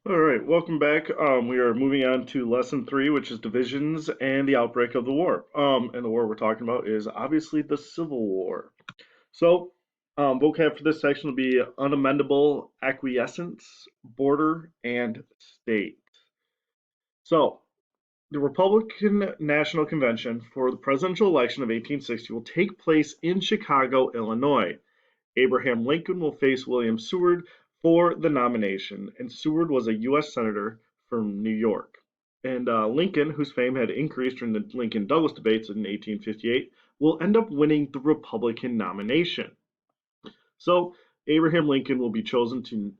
All right, welcome back. We are moving on to lesson three, which is divisions and the outbreak of the war. And the war we're talking about is obviously the Civil War. So, vocab for this section will be unamendable acquiescence, border, and state. So, the Republican National Convention for the presidential election of 1860 will take place in Chicago, Illinois. Abraham Lincoln will face William Seward for the nomination, and Seward was a U.S. Senator from New York. And Lincoln, whose fame had increased during the Lincoln Douglas debates in 1858, will end up winning the Republican nomination. So Abraham Lincoln will be chosen to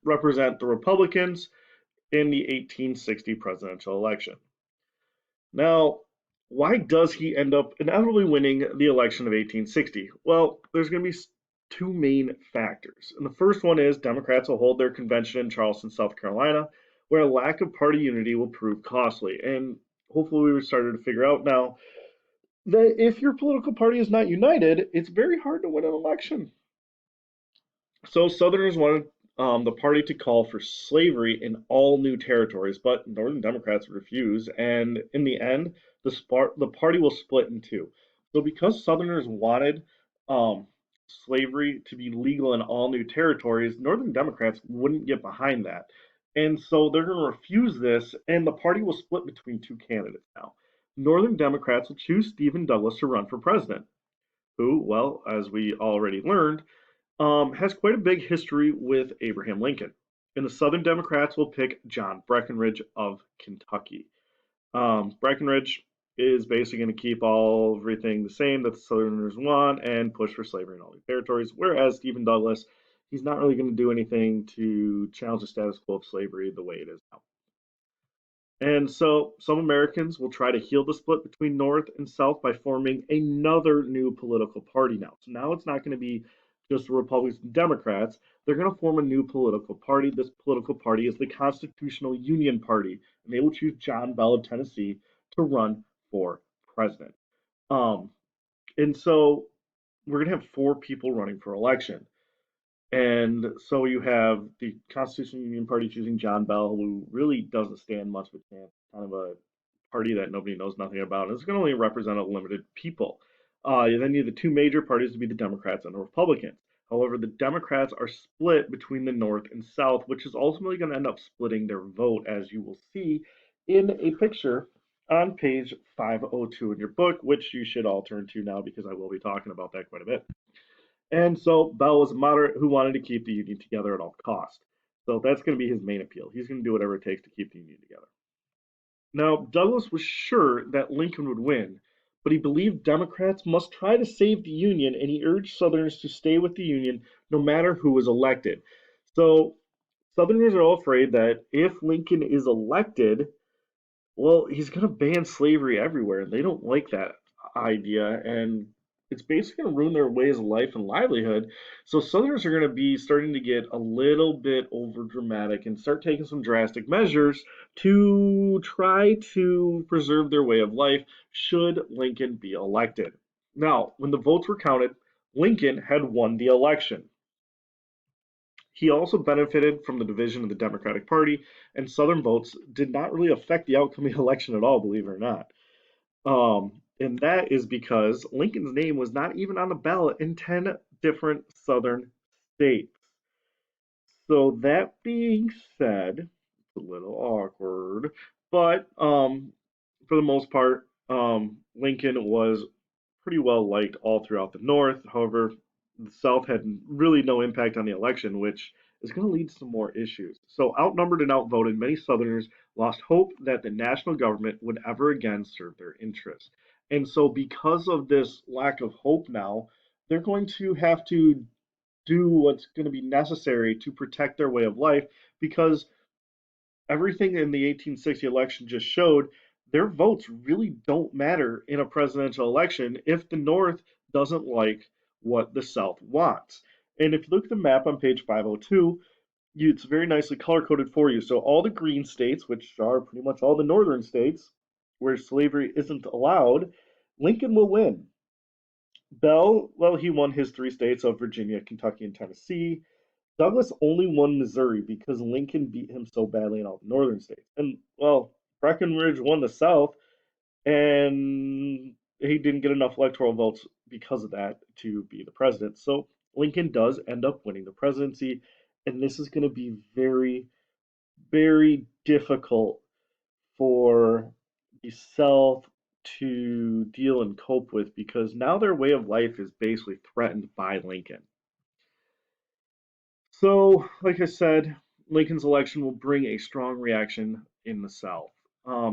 represent the Republicans in the 1860 presidential election. Now, why does he end up inevitably winning the election of 1860? Well, there's going to be two main factors. And the first one is Democrats will hold their convention in Charleston, South Carolina, where a lack of party unity will prove costly. And hopefully, we've started to figure out now that if your political party is not united, it's very hard to win an election. So Southerners wanted the party to call for slavery in all new territories, but Northern Democrats refused, and in the end, the party will split in two. So because Southerners wanted slavery to be legal in all new territories, Northern Democrats wouldn't get behind that. And so they're going to refuse this, and the party will split between two candidates now. Northern Democrats will choose Stephen Douglas to run for president, who, well, as we already learned, has quite a big history with Abraham Lincoln. And the Southern Democrats will pick John Breckinridge of Kentucky. Breckinridge is basically going to keep everything the same that the Southerners want and push for slavery in all these territories, whereas Stephen Douglas, he's not really going to do anything to challenge the status quo of slavery the way it is now. And so some Americans will try to heal the split between North and South by forming another new political party now. So now it's not going to be just Republicans and Democrats. They're going to form a new political party. This political party is the Constitutional Union Party, and they will choose John Bell of Tennessee to run for president. Um, and so we're going to have four people running for election. And so you have the Constitutional Union Party choosing John Bell, who really doesn't stand much of a chance, kind of a party that nobody knows nothing about. And it's going to only represent a limited people. Then you have the two major parties to be the Democrats and the Republicans. However, the Democrats are split between the North and South, which is ultimately going to end up splitting their vote, as you will see in a picture on page 502 in your book, which you should all turn to now because I will be talking about that quite a bit. And so Bell was a moderate who wanted to keep the Union together at all costs. So that's going to be his main appeal. He's going to do whatever it takes to keep the Union together. Now, Douglas was sure that Lincoln would win, but he believed Democrats must try to save the Union, and he urged Southerners to stay with the Union no matter who was elected. So Southerners are all afraid that if Lincoln is elected, well, he's going to ban slavery everywhere, and they don't like that idea, and it's basically going to ruin their ways of life and livelihood. So Southerners are going to be starting to get a little bit over dramatic and start taking some drastic measures to try to preserve their way of life should Lincoln be elected. Now, when the votes were counted, Lincoln had won the election. He also benefited from the division of the Democratic Party, and Southern votes did not really affect the outcome of the election at all, believe it or not. And that is because Lincoln's name was not even on the ballot in 10 different Southern states. So that being said, it's a little awkward, but for the most part, Lincoln was pretty well liked all throughout the North. However, the South had really no impact on the election, which is going to lead to some more issues. So, outnumbered and outvoted, many Southerners lost hope that the national government would ever again serve their interests. And so, because of this lack of hope now, they're going to have to do what's going to be necessary to protect their way of life because everything in the 1860 election just showed their votes really don't matter in a presidential election if the North doesn't like what the South wants. And if you look at the map on page 502, it's very nicely color coded for you. So all the green states, which are pretty much all the northern states where slavery isn't allowed, Lincoln will win. Bell, well, he won his three states of Virginia, Kentucky, and Tennessee. Douglas only won Missouri because Lincoln beat him so badly in all the northern states. And, well, Breckinridge won the South, and he didn't get enough electoral votes because of that to be the president. So Lincoln does end up winning the presidency, and this is going to be very, very difficult for the South to deal and cope with because now their way of life is basically threatened by Lincoln. So, like I said, Lincoln's election will bring a strong reaction in the South.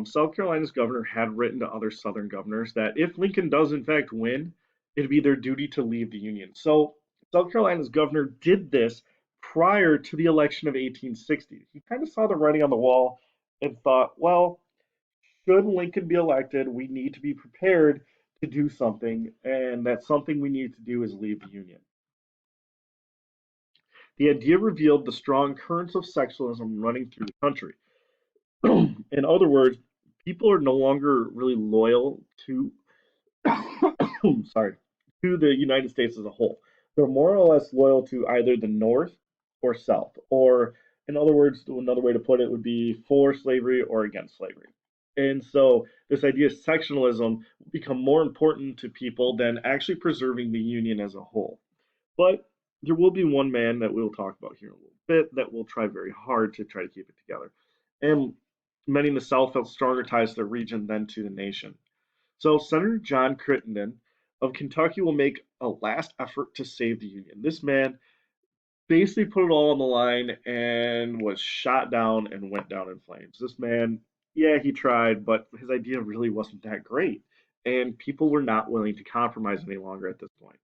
South Carolina's governor had written to other Southern governors that if Lincoln does in fact win, it'd be their duty to leave the Union. So, South Carolina's governor did this prior to the election of 1860. He kind of saw the writing on the wall and thought, well, should Lincoln be elected, we need to be prepared to do something, and that something we need to do is leave the Union. The idea revealed the strong currents of sexualism running through the country. In other words, people are no longer really loyal to sorry, to the United States as a whole. They're more or less loyal to either the North or South, or in other words, another way to put it would be for slavery or against slavery. And so this idea of sectionalism become more important to people than actually preserving the Union as a whole. But there will be one man that we'll talk about here in a little bit that will try very hard to try to keep it together. And many in the South felt stronger ties to the region than to the nation. So Senator John Crittenden of Kentucky will make a last effort to save the Union. This man basically put it all on the line and was shot down and went down in flames. This man, yeah, he tried, but his idea really wasn't that great. And people were not willing to compromise any longer at this point.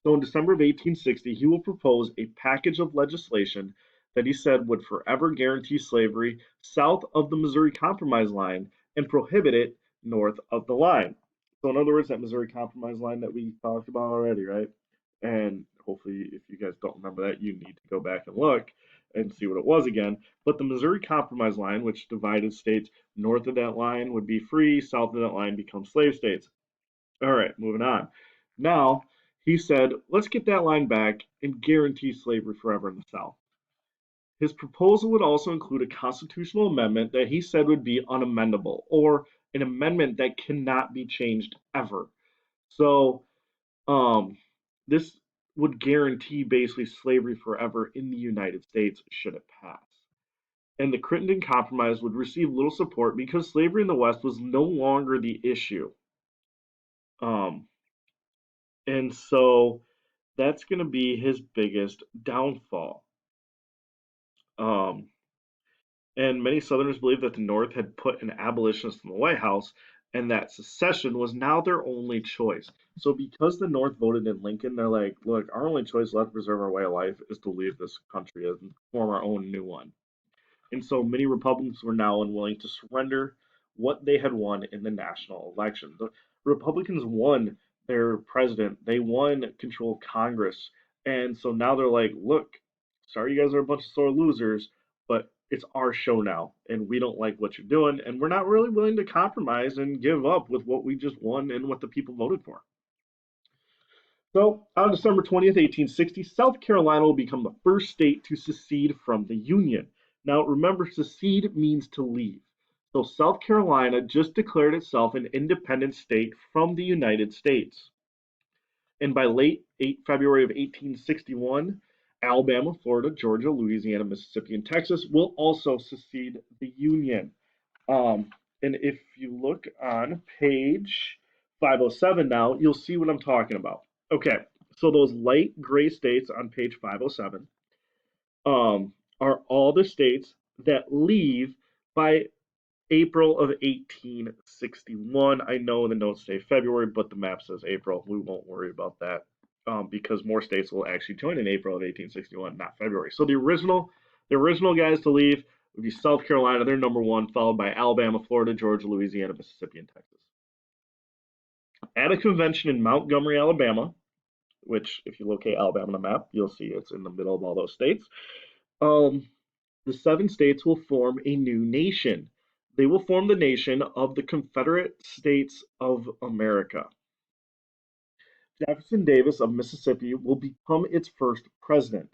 So in December of 1860, he will propose a package of legislation that he said would forever guarantee slavery south of the Missouri Compromise line and prohibit it north of the line. So, in other words, that Missouri Compromise line that we talked about already, right? And hopefully, if you guys don't remember that, you need to go back and look and see what it was again. But the Missouri Compromise line, which divided states north of that line, would be free, south of that line become slave states. All right, moving on. Now, he said, let's get that line back and guarantee slavery forever in the South. His proposal would also include a constitutional amendment that he said would be unamendable, or an amendment that cannot be changed ever. So, um, this would guarantee basically slavery forever in the United States should it pass. And the Crittenden Compromise would receive little support because slavery in the West was no longer the issue. Um, and so that's going to be his biggest downfall. Um, and many Southerners believed that the North had put an abolitionist in the White House and that secession was now their only choice. So, because the North voted in Lincoln, they're like, look, our only choice left to preserve our way of life is to leave this country and form our own new one. And so many Republicans were now unwilling to surrender what they had won in the national election. The Republicans won their president, they won control of Congress. And so now they're like, look, sorry, you guys are a bunch of sore losers, but it's our show now. And we don't like what you're doing. And we're not really willing to compromise and give up with what we just won and what the people voted for. So, on December 20th, 1860, South Carolina will become the first state to secede from the Union. Now, remember, secede means to leave. So, South Carolina just declared itself an independent state from the United States. And by late February of 1861, Alabama, Florida, Georgia, Louisiana, Mississippi, and Texas will also secede the Union. And if you look on page 507 now, you'll see what I'm talking about. Okay, so those light gray states on page 507 are all the states that leave by April of 1861. I know the notes say February, but the map says April. We won't worry about that because more states will actually join in April of 1861, not February. So the original guys to leave would be South Carolina, they're number one, followed by Alabama, Florida, Georgia, Louisiana, Mississippi, and Texas. At a convention in Montgomery, Alabama, which if you locate Alabama on the map, you'll see it's in the middle of all those states. Um, the 7 states will form a new nation. They will form the nation of the Confederate States of America. Jefferson Davis of Mississippi will become its first president.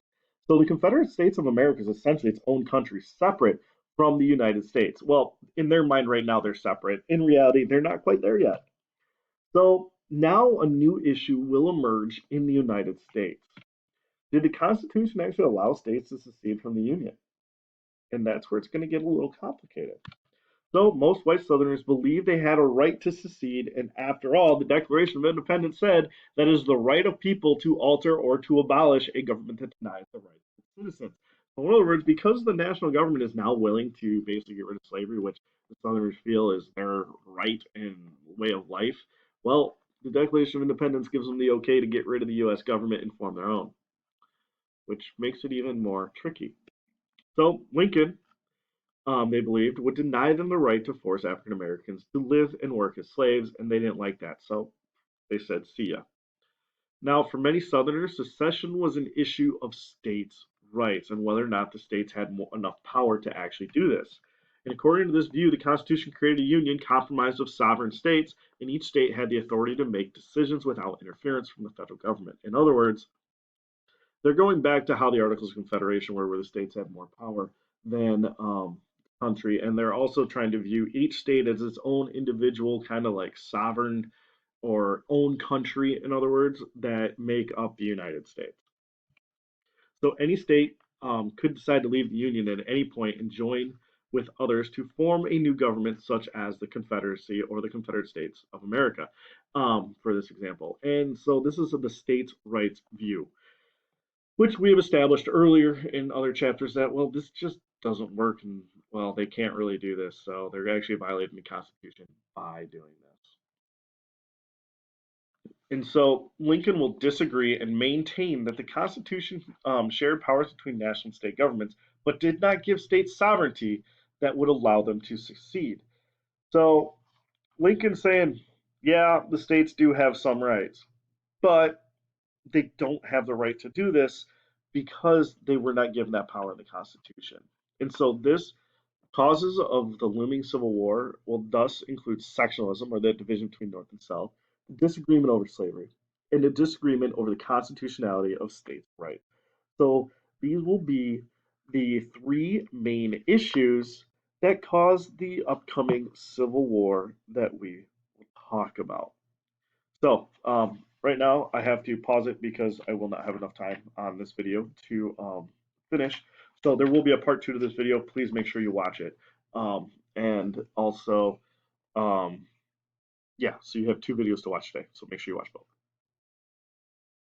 So the Confederate States of America is essentially its own country, separate from the United States. Well, in their mind right now, they're separate. In reality, they're not quite there yet. So now a new issue will emerge in the United States. Did the Constitution actually allow states to secede from the Union? And that's where it's going to get a little complicated. So most white Southerners believed they had a right to secede, and after all, the Declaration of Independence said that it is the right of people to alter or to abolish a government that denies the rights of its citizens. So in other words, because the national government is now willing to basically get rid of slavery, which the Southerners feel is their right and way of life, well, the Declaration of Independence gives them the okay to get rid of the U.S. government and form their own, which makes it even more tricky. So Lincoln, they believed, would deny them the right to force African Americans to live and work as slaves, and they didn't like that, so they said, see ya. Now, for many Southerners, secession was an issue of states' rights and whether or not the states had enough power to actually do this. And according to this view, the Constitution created a union comprised of sovereign states, and each state had the authority to make decisions without interference from the federal government. In other words, they're going back to how the Articles of Confederation were, where the states had more power than country, and they're also trying to view each state as its own individual kind of like sovereign or own country, in other words, that make up the United States. So any state could decide to leave the Union at any point and join with others to form a new government, such as the Confederacy or the Confederate States of America, for this example. And so this is the states' rights view, which we have established earlier in other chapters that, well, this just doesn't work and, well, they can't really do this. So they're actually violating the Constitution by doing this. And so Lincoln will disagree and maintain that the Constitution shared powers between national and state governments, but did not give states sovereignty that would allow them to succeed. So Lincoln saying, yeah, the states do have some rights, but they don't have the right to do this because they were not given that power in the Constitution. And so this causes of the looming Civil War will thus include sectionalism, or the division between North and South, disagreement over slavery, and a disagreement over the constitutionality of states' rights. So these will be the three main issues that cause the upcoming Civil War that we will talk about. So right now I have to pause it because I will not have enough time on this video to finish. So there will be a part two to this video. Please make sure you watch it. And also, um, yeah, so you have two videos to watch today. So make sure you watch both.